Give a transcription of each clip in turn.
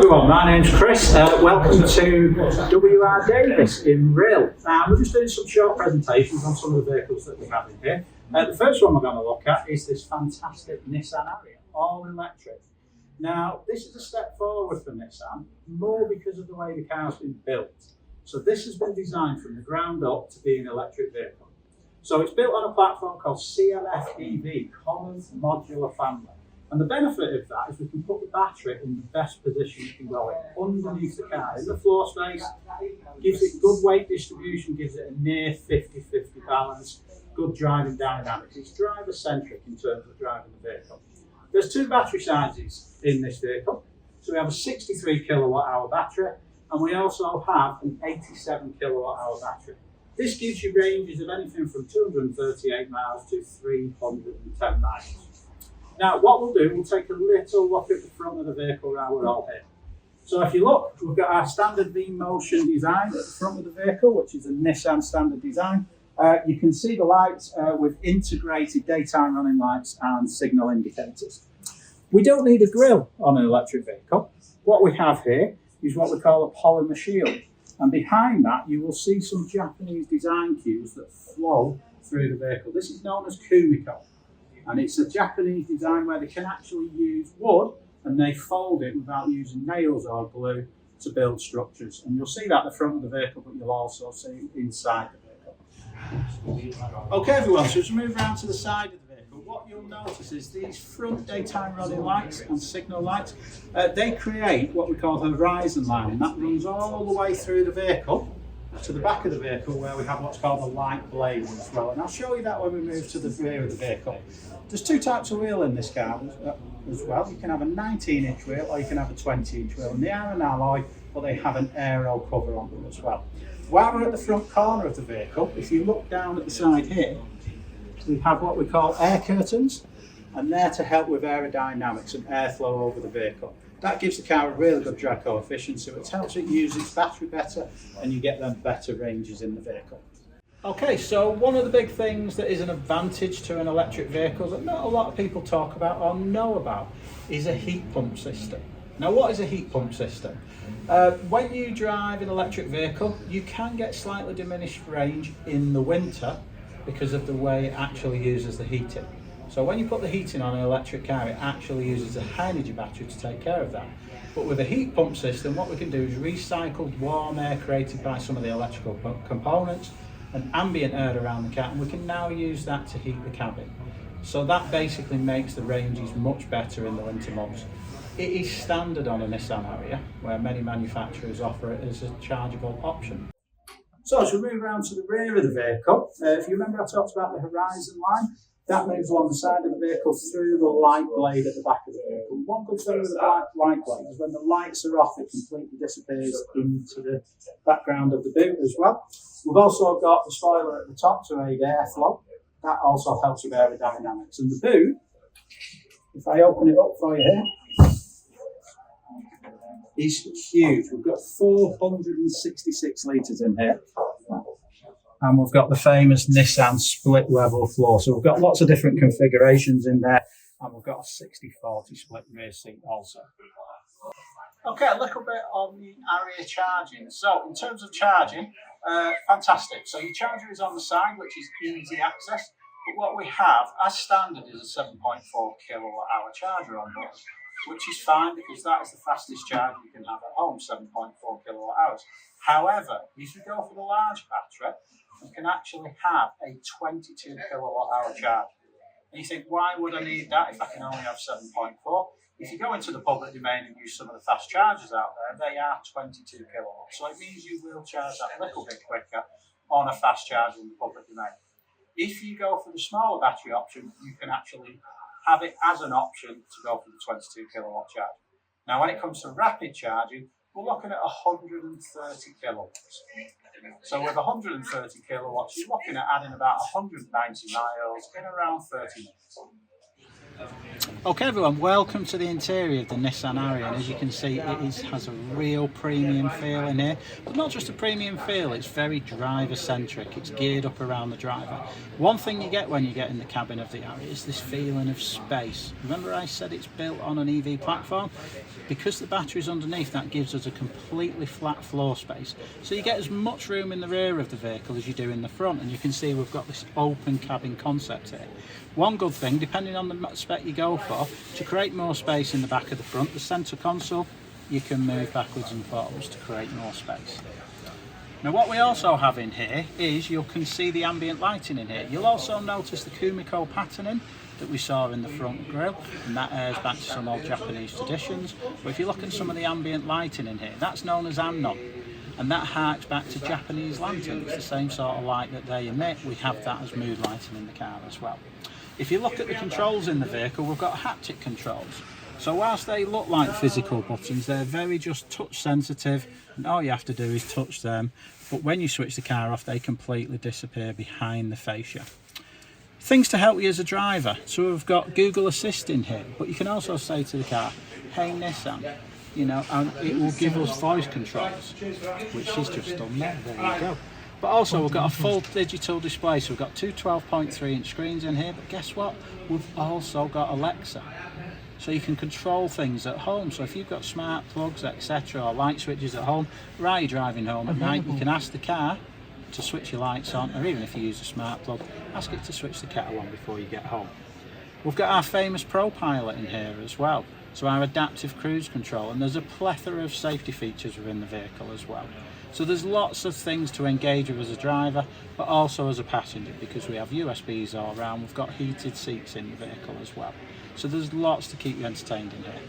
everyone, my name's Chris. Welcome to WR Davies in Rill. Now we're just doing some short presentations on some of the vehicles that we have in here. The first one we're going to look at is this fantastic Nissan ARIYA, all electric. Now this is a step forward for Nissan, more because of the way the car's been built. So this has been designed from the ground up to be an electric vehicle. So it's built on a platform called CMF EV, Common Modular Family. And the benefit of that is we can put the battery in the best position it can go in, underneath the car, in the floor space, gives it good weight distribution, gives it a near 50-50 balance, good driving dynamics. It's driver-centric in terms of driving the vehicle. There's two battery sizes in this vehicle. So we have a 63 kilowatt hour battery, and we also have an 87 kilowatt hour battery. This gives you ranges of anything from 238 miles to 310 miles. Now what we'll do, we'll take a little look at the front of the vehicle while we're all here. So if you look, we've got our standard V-motion design at the front of the vehicle, which is a Nissan standard design. You can see the lights with integrated daytime running lights and signal indicators. We don't need a grille on an electric vehicle. What we have here is what we call a polymer shield. And behind that, you will see some Japanese design cues that flow through the vehicle. This is known as kumiko. And it's a Japanese design where they can actually use wood and they fold it without using nails or glue to build structures. And you'll see that at the front of the vehicle, but you'll also see inside the vehicle. Okay everyone, so as we move around to the side of the vehicle, what you'll notice is these front daytime running lights and signal lights, they create what we call the horizon line, and that runs all the way through the vehicle to the back of the vehicle where we have what's called a light blade as well. And I'll show you that when we move to the rear of the vehicle. There's two types of wheel in this car as well. You can have a 19-inch wheel or you can have a 20-inch wheel. And they are an alloy, but they have an aero cover on them as well. While we're at the front corner of the vehicle, if you look down at the side here, we have what we call air curtains, and they're to help with aerodynamics and airflow over the vehicle. That gives the car a really good drag coefficient, so it helps it use its battery better and you get them better ranges in the vehicle. Okay, so one of the big things that is an advantage to an electric vehicle that not a lot of people talk about or know about is a heat pump system. Now what is a heat pump system? When you drive an electric vehicle, you can get slightly diminished range in the winter because of the way it actually uses the heating. So when you put the heating on an electric car, it actually uses a high energy battery to take care of that. But with a heat pump system, what we can do is recycle warm air created by some of the electrical components and ambient air around the car, and we can now use that to heat the cabin. So that basically makes the ranges much better in the winter months. It is standard on a Nissan ARIYA, where many manufacturers offer it as a chargeable option. So as we move around to the rear of the vehicle, if you remember I talked about the horizon line, that moves along the side of the vehicle through the light blade at the back of the vehicle. One good thing with the light blade is when the lights are off, it completely disappears into the background of the boot as well. We've also got the spoiler at the top to aid airflow. That also helps with aerodynamics. And the boot, if I open it up for you here, is huge. We've got 466 litres in here. And we've got the famous Nissan split level floor. So we've got lots of different configurations in there. And we've got a 60/40 split rear seat also. Okay, a little bit on the ARIYA charging. So in terms of charging, fantastic. So your charger is on the side, which is easy access. But what we have, as standard, is a 7.4 kilowatt hour charger on board, which is fine because that is the fastest charger you can have at home, 7.4 kilowatt hours. However, if you go for the large battery, you can actually have a 22 kilowatt hour charge. And you think, why would I need that if I can only have 7.4? If you go into the public domain and use some of the fast chargers out there, they are 22 kilowatts. So it means you will charge that a little bit quicker on a fast charger in the public domain. If you go for the smaller battery option, you can actually have it as an option to go for the 22 kilowatt charge. Now when it comes to rapid charging, we're looking at 130 kilowatts. So with 130 kilowatts, you're looking at adding about 190 miles in around 30 minutes. Okay everyone, welcome to the interior of the Nissan ARIYA, and as you can see has a real premium feel in here, but not just a premium feel, it's very driver centric, it's geared up around the driver. One thing you get when you get in the cabin of the ARIYA is this feeling of space. Remember I said it's built on an EV platform? Because the battery's underneath, that gives us a completely flat floor space, so you get as much room in the rear of the vehicle as you do in the front, and you can see we've got this open cabin concept here. One good thing, depending on the spec you go for, to create more space in the back of the front, the centre console, you can move backwards and forwards to create more space. Now what we also have in here is, you can see the ambient lighting in here. You'll also notice the Kumiko patterning that we saw in the front grille, and that airs back to some old Japanese traditions. But if you look at some of the ambient lighting in here, that's known as Annon, and that harks back to Japanese lanterns. It's the same sort of light that they emit. We have that as mood lighting in the car as well. If you look at the controls in the vehicle, we've got haptic controls. So whilst they look like physical buttons, they're very just touch sensitive, and all you have to do is touch them. But when you switch the car off, they completely disappear behind the fascia. Things to help you as a driver. So we've got Google Assist in here, but you can also say to the car, "Hey Nissan," you know, and it will give us voice controls, which is just done there. There you go. But also we've got a full digital display, so we've got two 12.3-inch screens in here, but guess what? We've also got Alexa. So you can control things at home. So if you've got smart plugs, etc., or light switches at home, while you're driving home at night, you can ask the car to switch your lights on, or even if you use a smart plug, ask it to switch the kettle on before you get home. We've got our famous Pro Pilot in here as well, so our adaptive cruise control, and there's a plethora of safety features within the vehicle as well. So there's lots of things to engage with as a driver, but also as a passenger, because we have USBs all around. We've got heated seats in the vehicle as well. So there's lots to keep you entertained in here.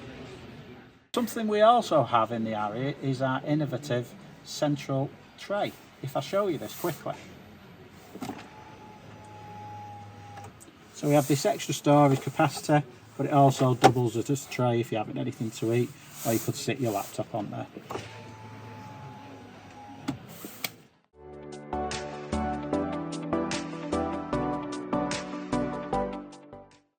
Something we also have in the ARIYA is our innovative central tray. If I show you this quickly. So we have this extra storage capacity, but it also doubles as a tray if you're having anything to eat, or you could sit your laptop on there.